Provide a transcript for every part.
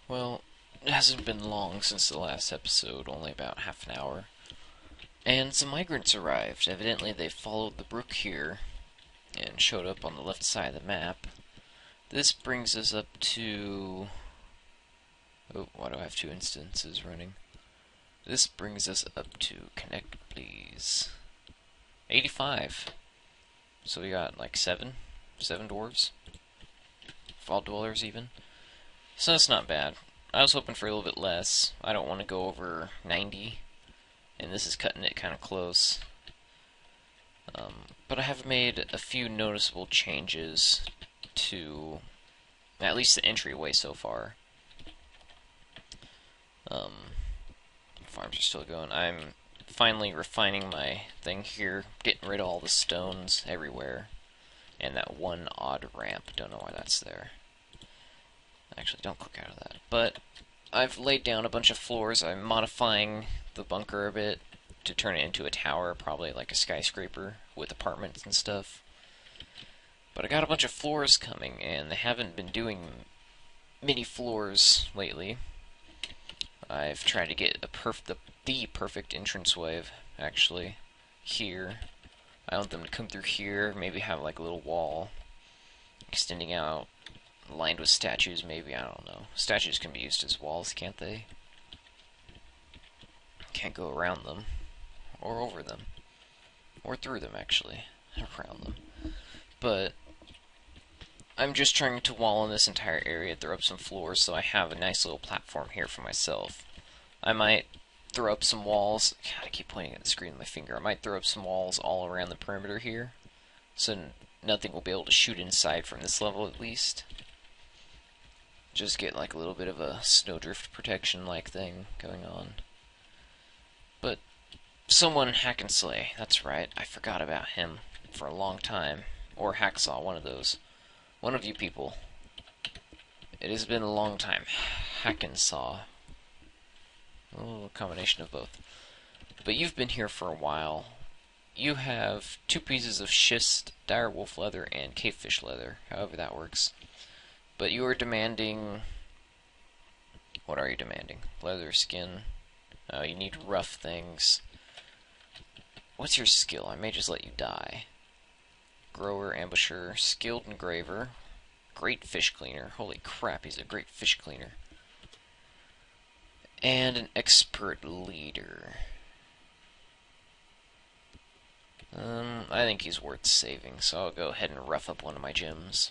Well, it hasn't been long since the last episode, only about half an hour. And some migrants arrived. Evidently, they followed the brook here and showed up on the left side of the map. This brings us up to. Oh, why do I have two instances running? This brings us up to. Connect, please. 85. So we got like seven dwarves. Fall dwellers, even. So that's not bad. I was hoping for a little bit less. I don't want to go over 90, and this is cutting it kind of close. But I have made a few noticeable changes to at least the entryway so far. Farms are still going. I'm finally refining my thing here, getting rid of all the stones everywhere, and that one odd ramp. Don't know why that's there. Actually, don't click out of that. But I've laid down a bunch of floors. I'm modifying the bunker a bit to turn it into a tower, probably like a skyscraper with apartments and stuff. But I got a bunch of floors coming, and they haven't been doing mini floors lately. I've tried to get the perfect entranceway, actually, here. I want them to come through here, maybe have like a little wall extending out, lined with statues, maybe, I don't know. Statues can be used as walls, can't they? Can't go around them, or over them, or through them, actually, around them. But I'm just trying to wall in this entire area, throw up some floors, so I have a nice little platform here for myself. I might throw up some walls. God, I keep pointing at the screen with my finger. I might throw up some walls all around the perimeter here, so nothing will be able to shoot inside from this level, at least. Just get like a little bit of a snowdrift protection-like thing going on. But someone hack and slay. That's right. I forgot about him for a long time. Or hacksaw, one of those. One of you people. It has been a long time. Hack and saw. Oh, a combination of both. But you've been here for a while. You have 2 pieces of schist, dire wolf leather, and cavefish leather. However that works. But you are demanding... What are you demanding? Leather, skin. Oh, you need rough things. What's your skill? I may just let you die. Grower, ambusher, skilled engraver, great fish cleaner. Holy crap, he's a great fish cleaner. And an expert leader. I think he's worth saving, so I'll go ahead and rough up one of my gems.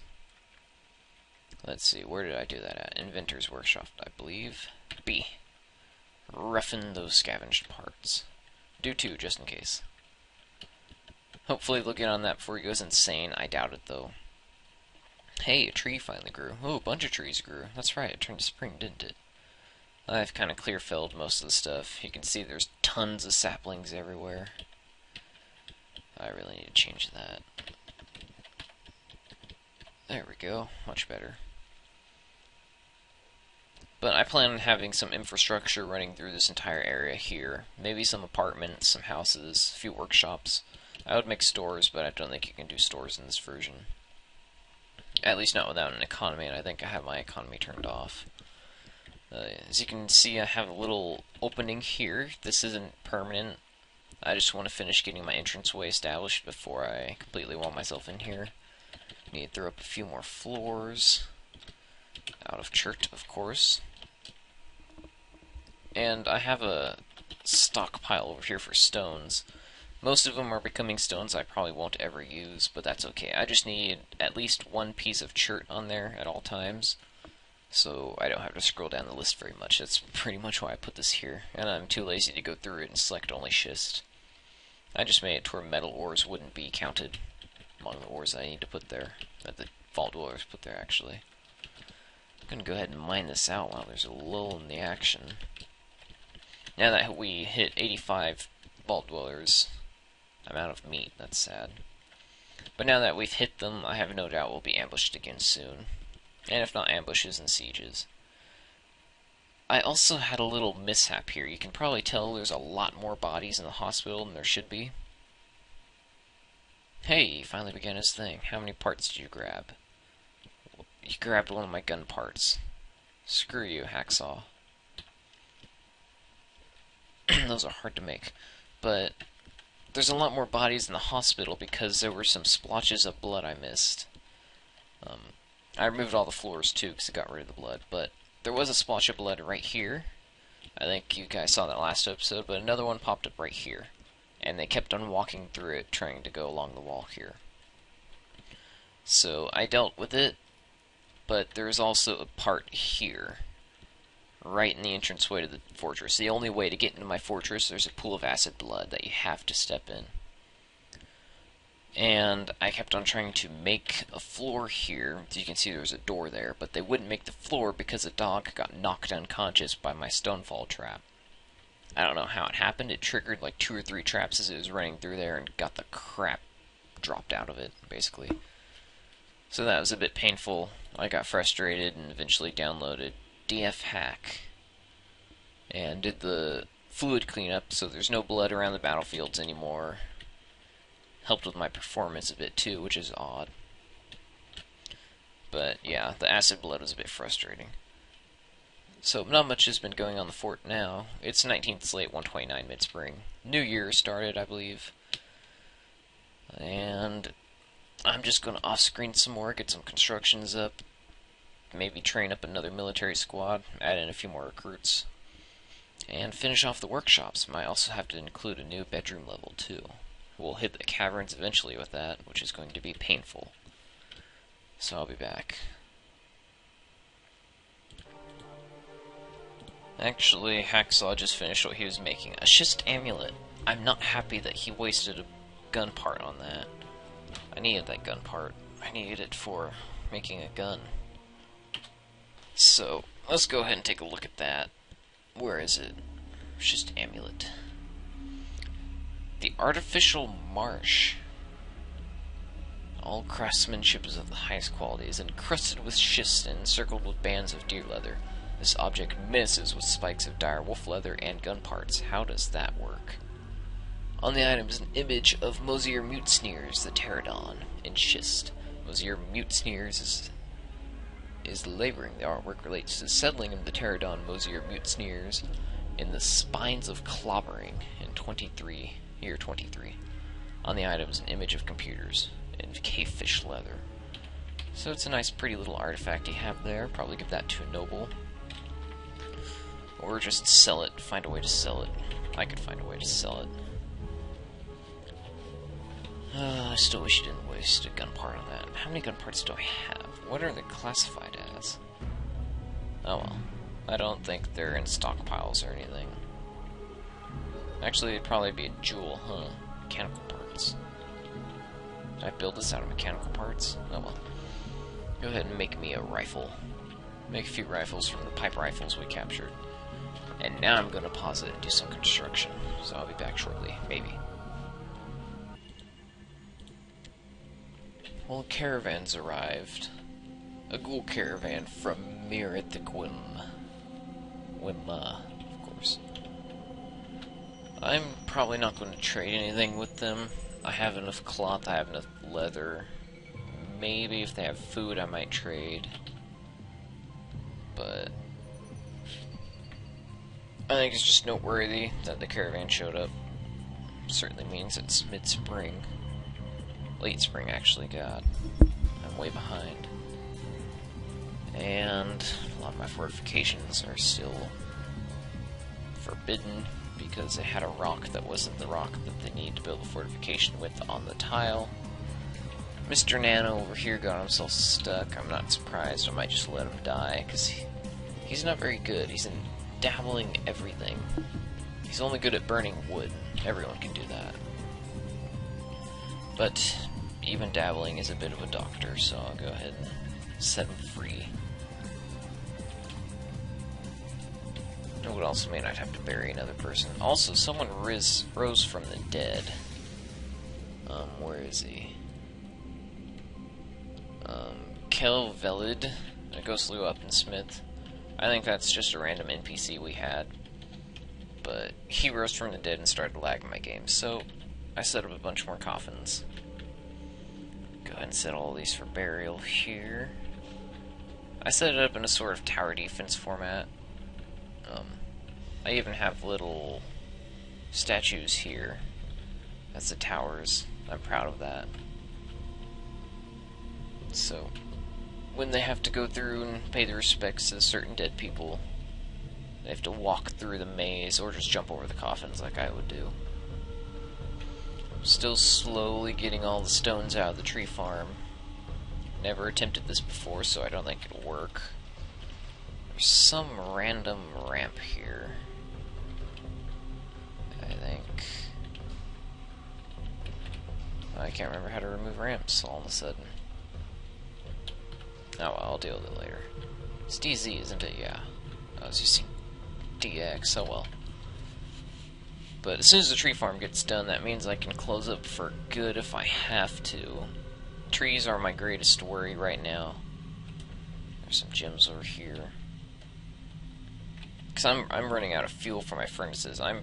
Let's see, where did I do that at? Inventor's Workshop, I believe. B. Roughen those scavenged parts. Do 2, just in case. Hopefully they'll get on that before he goes insane. I doubt it, though. Hey, a tree finally grew. Oh, a bunch of trees grew. That's right, it turned to spring, didn't it? I've kind of clear-felled most of the stuff. You can see there's tons of saplings everywhere. I really need to change that. There we go. Much better. But I plan on having some infrastructure running through this entire area here. Maybe some apartments, some houses, a few workshops. I would make stores, but I don't think you can do stores in this version. At least not without an economy, and I think I have my economy turned off. As you can see, I have a little opening here. This isn't permanent. I just want to finish getting my entranceway established before I completely wall myself in here. Need to throw up a few more floors. Out of chert, of course. And I have a stockpile over here for stones. Most of them are becoming stones I probably won't ever use, but that's okay. I just need at least 1 piece of chert on there at all times, so I don't have to scroll down the list very much. That's pretty much why I put this here, and I'm too lazy to go through it and select only schist. I just made it to where metal ores wouldn't be counted among the ores I need to put there, that the vault dwellers put there, actually. I'm going to go ahead and mine this out while there's a lull in the action. Now that we hit 85 vault dwellers, I'm out of meat. That's sad. But now that we've hit them, I have no doubt we'll be ambushed again soon. And if not ambushes, and sieges. I also had a little mishap here. You can probably tell there's a lot more bodies in the hospital than there should be. Hey, he finally began his thing. How many parts did you grab? You grabbed one of my gun parts. Screw you, hacksaw. Those are hard to make. But there's a lot more bodies in the hospital because there were some splotches of blood I missed. I removed all the floors too because it got rid of the blood, but there was a splotch of blood right here. I think you guys saw that last episode, but another one popped up right here. And they kept on walking through it, trying to go along the wall here. So I dealt with it, but there's also a part here, right in the entranceway to the fortress. The only way to get into my fortress, there's a pool of acid blood that you have to step in. And I kept on trying to make a floor here. As you can see, there's a door there, but they wouldn't make the floor because a dog got knocked unconscious by my stonefall trap. I don't know how it happened. It triggered like 2 or 3 traps as it was running through there and got the crap dropped out of it, basically. So that was a bit painful. I got frustrated and eventually downloaded DF Hack and did the fluid cleanup so there's no blood around the battlefields anymore. Helped with my performance a bit too, which is odd. But yeah, the acid blood was a bit frustrating. So not much has been going on the fort now. It's 19th slate, 129 mid-spring. New Year started, I believe. And I'm just going to off-screen some more, get some constructions up, maybe train up another military squad, add in a few more recruits, and finish off the workshops. Might also have to include a new bedroom level too. We'll hit the caverns eventually with that, which is going to be painful. So I'll be back. Actually, Hacksaw just finished what he was making. A schist amulet. I'm not happy that he wasted a gun part on that. I needed that gun part. I needed it for making a gun. So, let's go ahead and take a look at that. Where is it? Schist amulet. The artificial marsh. All craftsmanship is of the highest quality. Is encrusted with schist and encircled with bands of deer leather. This object misses with spikes of dire wolf leather and gun parts. How does that work? On the item is an image of Mosier Mutesneers, the pterodon, in schist. Mosier Mutesneers is laboring. The artwork relates to the settling of the pterodon Mosier Mutesneers in the spines of clobbering in year 23. On the item is an image of computers in cavefish leather. So it's a nice pretty little artifact you have there. Probably give that to a noble. Or just sell it, find a way to sell it. I could find a way to sell it. I still wish you didn't waste a gun part on that. How many gun parts do I have? What are they classified as? Oh well. I don't think they're in stockpiles or anything. Actually, it'd probably be a jewel, huh? Mechanical parts. Did I build this out of mechanical parts? Oh well. Go ahead and make me a rifle. Make a few rifles from the pipe rifles we captured. And now I'm going to pause it and do some construction. So I'll be back shortly, maybe. Well, caravans arrived. A ghoul caravan from Mirithquim. Wimma, of course. I'm probably not going to trade anything with them. I have enough cloth, I have enough leather. Maybe if they have food I might trade. But I think it's just noteworthy that the caravan showed up. Certainly means it's mid-spring. Late spring, actually, God. I'm way behind. And a lot of my fortifications are still forbidden because they had a rock that wasn't the rock that they need to build a fortification with on the tile. Mr. Nano over here got himself stuck. I'm not surprised. I might just let him die because he's not very good. He's in dabbling everything. He's only good at burning wood. Everyone can do that. But even dabbling is a bit of a doctor, so I'll go ahead and set him free. It would also mean I'd have to bury another person. Also, someone rose from the dead. Where is he? Kel Velid, a ghostly weaponsmith. I think that's just a random NPC we had. But he rose from the dead and started lagging my game, so I set up a bunch more coffins. Go ahead and set all these for burial here. I set it up in a sort of tower defense format. I even have little statues here. That's the towers. I'm proud of that. So, when they have to go through and pay their respects to certain dead people, they have to walk through the maze or just jump over the coffins like I would do. Still slowly getting all the stones out of the tree farm. Never attempted this before, so I don't think it'll work. There's some random ramp here, I think. I can't remember how to remove ramps all of a sudden. Oh well, I'll deal with it later. It's DZ, isn't it? Yeah. I was using DX, oh well. But as soon as the tree farm gets done, that means I can close up for good if I have to. Trees are my greatest worry right now. There's some gems over here. Because I'm running out of fuel for my furnaces. Or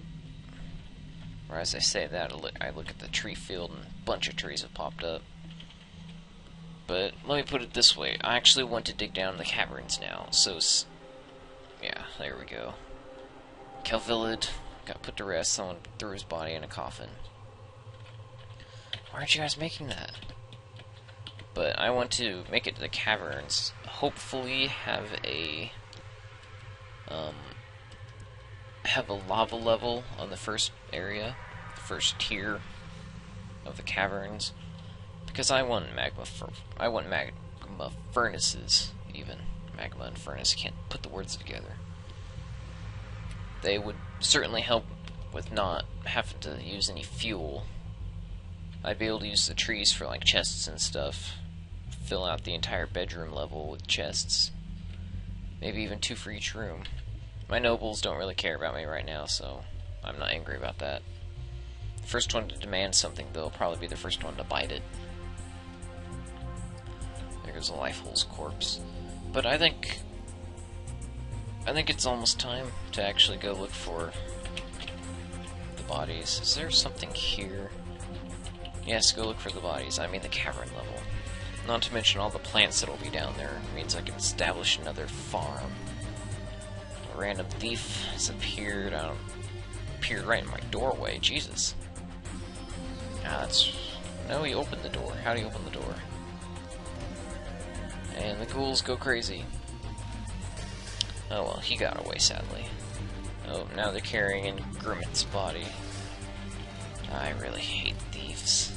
as I say that, I look at the tree field and a bunch of trees have popped up. But let me put it this way. I actually want to dig down the caverns now. So, yeah, there we go. Kelvillid got put to rest. Someone threw his body in a coffin. Why aren't you guys making that? But I want to make it to the caverns. Hopefully have a lava level on the first area, the first tier of the caverns, because I want magma furnaces. Even magma and furnace, can't put the words together. They would certainly help with not having to use any fuel. I'd be able to use the trees for like chests and stuff. Fill out the entire bedroom level with chests. Maybe even 2 for each room. My nobles don't really care about me right now, so I'm not angry about that. The first one to demand something, though, will probably be the first one to bite it. There goes a Lifehole's corpse. But I think it's almost time to actually go look for the bodies. Is there something here? Yes, go look for the bodies. I mean the cavern level. Not to mention all the plants that'll be down there. It means I can establish another farm. A random thief has appeared. Appeared right in my doorway. Jesus. Ah, no, he opened the door. How do you open the door? And the ghouls go crazy. Oh well, he got away, sadly. Oh, now they're carrying in Grimmit's body. I really hate thieves.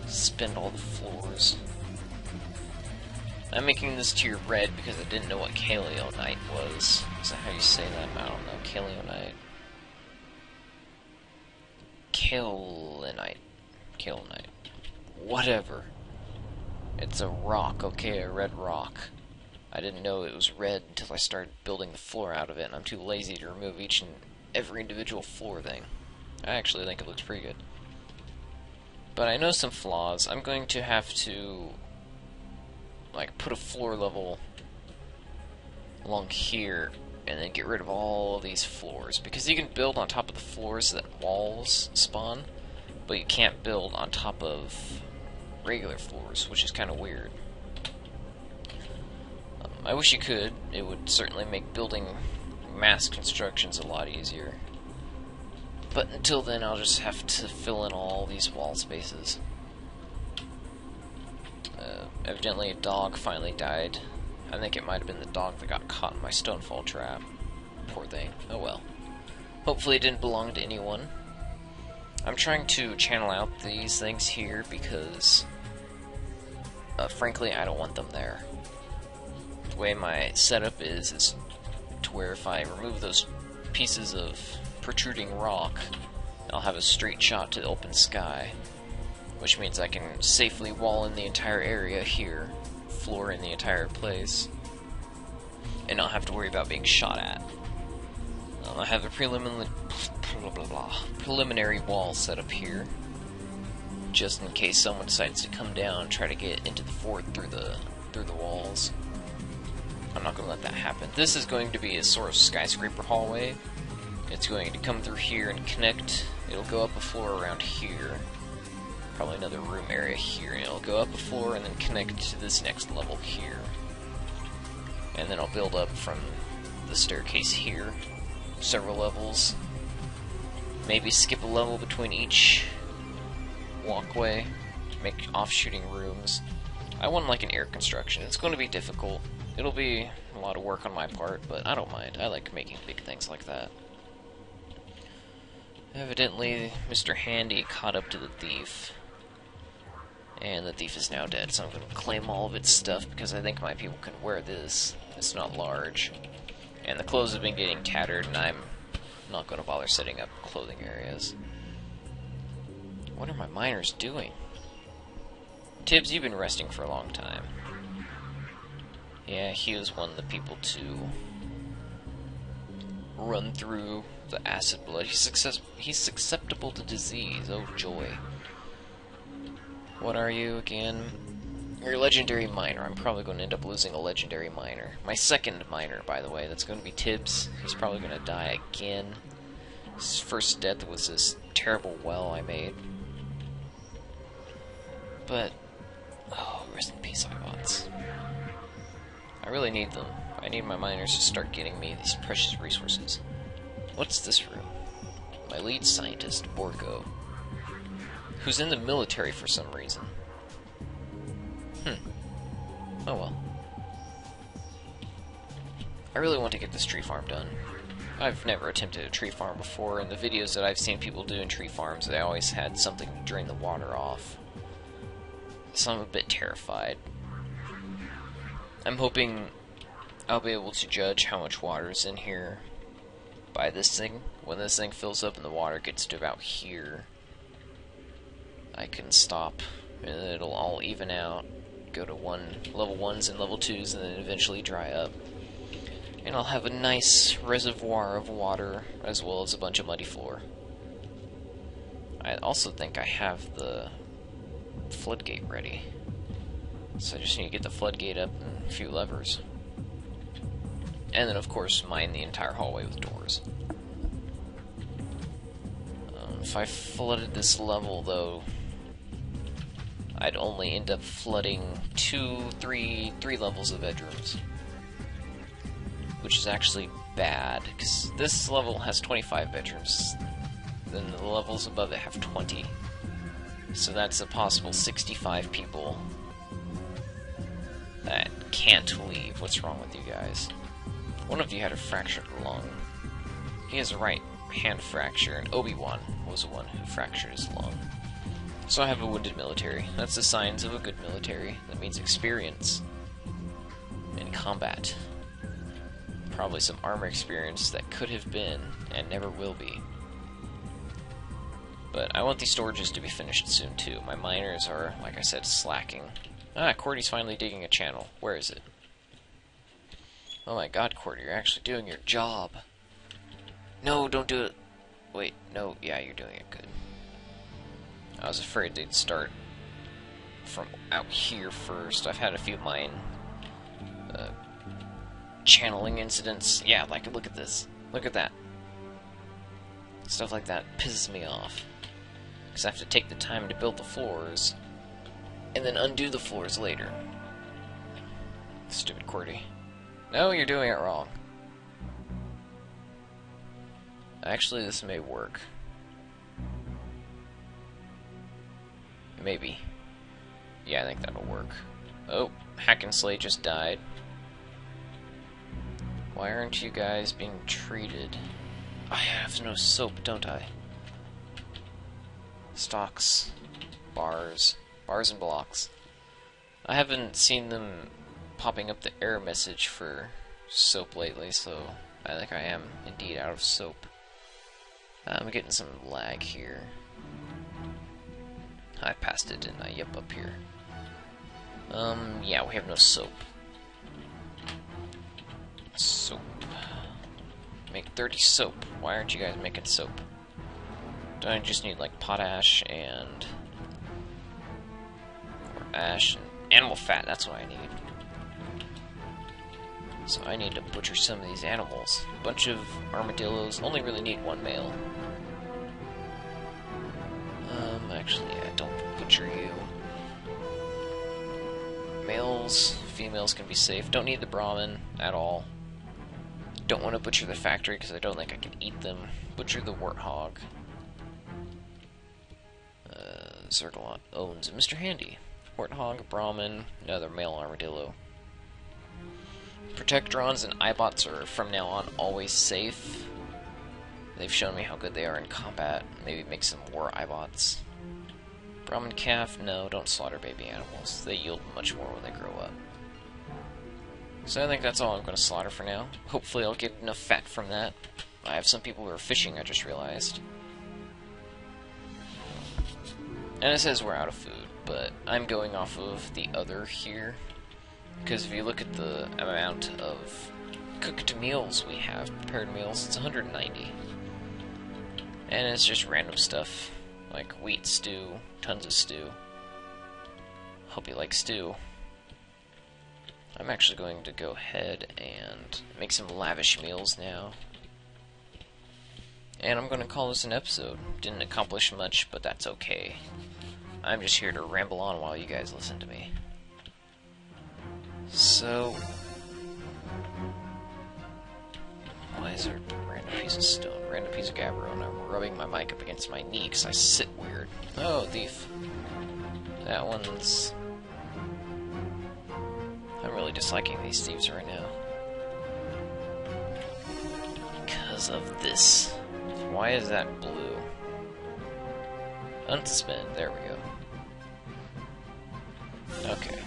Spend all the floors. I'm making this tier red because I didn't know what Kaleonite was. Is that how you say that? I don't know. Kaleonite. Kaolinite. Whatever. It's a rock, okay? A red rock. I didn't know it was red until I started building the floor out of it, and I'm too lazy to remove each and every individual floor thing. I actually think it looks pretty good. But I know some flaws. I'm going to have to like put a floor level along here and then get rid of all of these floors, because you can build on top of the floors that walls spawn, but you can't build on top of regular floors, which is kind of weird. I wish you could. It would certainly make building mass constructions a lot easier. But until then, I'll just have to fill in all these wall spaces. Evidently a dog finally died. I think it might have been the dog that got caught in my stonefall trap. Poor thing. Oh well. Hopefully it didn't belong to anyone. I'm trying to channel out these things here because, frankly, I don't want them there. The way my setup is to where if I remove those pieces of protruding rock, I'll have a straight shot to the open sky, which means I can safely wall in the entire area here, floor in the entire place, and not have to worry about being shot at. I have a preliminary wall set up here, just in case someone decides to come down and try to get into the fort through the walls. I'm not going to let that happen. This is going to be a sort of skyscraper hallway. It's going to come through here and connect. It'll go up a floor around here. Probably another room area here. And it'll go up a floor and then connect to this next level here. And then I'll build up from the staircase here, several levels. Maybe skip a level between each walkway, make off-shooting rooms. I want like an air construction. It's going to be difficult. It'll be a lot of work on my part, but I don't mind. I like making big things like that. Evidently, Mr. Handy caught up to the thief. And the thief is now dead, so I'm going to claim all of its stuff because I think my people can wear this. It's not large. And the clothes have been getting tattered, and I'm not going to bother setting up clothing areas. What are my miners doing? Tibbs, you've been resting for a long time. Yeah, he was one of the people to run through the acid blood. He's susceptible to disease. Oh, joy. What are you again? You're a legendary miner. I'm probably going to end up losing a legendary miner. My second miner, by the way. That's going to be Tibbs. He's probably going to die again. His first death was this terrible well I made. But, oh, rest in peace, iBots. I really need them. I need my miners to start getting me these precious resources. What's this room? My lead scientist, Borgo, who's in the military for some reason. Oh well. I really want to get this tree farm done. I've never attempted a tree farm before, and the videos that I've seen people do in tree farms, they always had something to drain the water off. So I'm a bit terrified. I'm hoping I'll be able to judge how much water is in here by this thing. When this thing fills up and the water gets to about here, I can stop, and it'll all even out, go to level 1s and level 2s, and then eventually dry up. And I'll have a nice reservoir of water, as well as a bunch of muddy floor. I also think I have the floodgate ready. So I just need to get the floodgate up and a few levers. And then, of course, mine the entire hallway with doors. If I flooded this level, though, I'd only end up flooding three levels of bedrooms. Which is actually bad, because this level has 25 bedrooms. Then the levels above it have 20. So that's a possible 65 people that can't leave. What's wrong with you guys? One of you had a fractured lung. He has a right hand fracture, and Obi-Wan was the one who fractured his lung. So I have a wounded military. That's the signs of a good military. That means experience in combat. Probably some armor experience that could have been, and never will be. But I want these storages to be finished soon, too. My miners are, like I said, slacking. Ah, Cordy's finally digging a channel. Where is it? Oh my god, Cordy, you're actually doing your job. No, don't do it. Wait, no, yeah, you're doing it good. I was afraid they'd start from out here first. I've had a few mine channeling incidents. Yeah, like, look at this. Look at that. Stuff like that pisses me off. Because I have to take the time to build the floors, and then undo the floors later. Stupid Cordy. No, you're doing it wrong. Actually, this may work. Maybe. Yeah, I think that'll work. Oh, Hack and Slay just died. Why aren't you guys being treated? I have no soap, don't I? Stocks. Bars. Bars and blocks. I haven't seen them popping up the error message for soap lately, so I think I am indeed out of soap. I'm getting some lag here. I passed it, didn't I? Yep, up here. Yeah, we have no soap. Soap. Make 30 soap. Why aren't you guys making soap? Don't I just need, like, potash and... or ash and animal fat, that's what I need. So I need to butcher some of these animals. A bunch of armadillos. Only really need one male. Actually, yeah, don't butcher you. Males, females can be safe. Don't need the Brahmin at all. Don't want to butcher the factory because I don't think I can eat them. Butcher the warthog. Zergalot owns Mr. Handy. Warthog, Brahmin, another male armadillo. Protectrons and Eyebots are from now on always safe. They've shown me how good they are in combat. Maybe make some more Eyebots. Brahmin calf, no, don't slaughter baby animals. They yield much more when they grow up. So I think that's all I'm going to slaughter for now. Hopefully I'll get enough fat from that. I have some people who are fishing, I just realized. And it says we're out of food, but I'm going off of the other here. Because if you look at the amount of cooked meals we have, prepared meals, it's 190. And it's just random stuff, like wheat stew, tons of stew. Hope you like stew. I'm actually going to go ahead and make some lavish meals now. And I'm going to call this an episode. Didn't accomplish much, but that's okay. I'm just here to ramble on while you guys listen to me. So... why is there a random piece of stone? Random piece of gabbro, and I'm rubbing my mic up against my knee because I sit weird. Oh, thief. That one's... I'm really disliking these thieves right now. Because of this. Why is that blue? Unsuspend. There we go. Okay.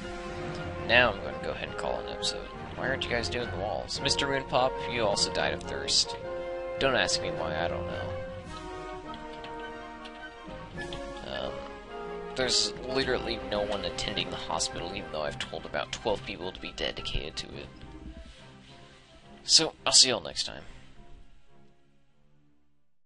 Now I'm going to go ahead and call an episode. Why aren't you guys doing the walls? Mr. Moonpop, you also died of thirst. Don't ask me why, I don't know. There's literally no one attending the hospital, even though I've told about 12 people to be dedicated to it. So, I'll see y'all next time.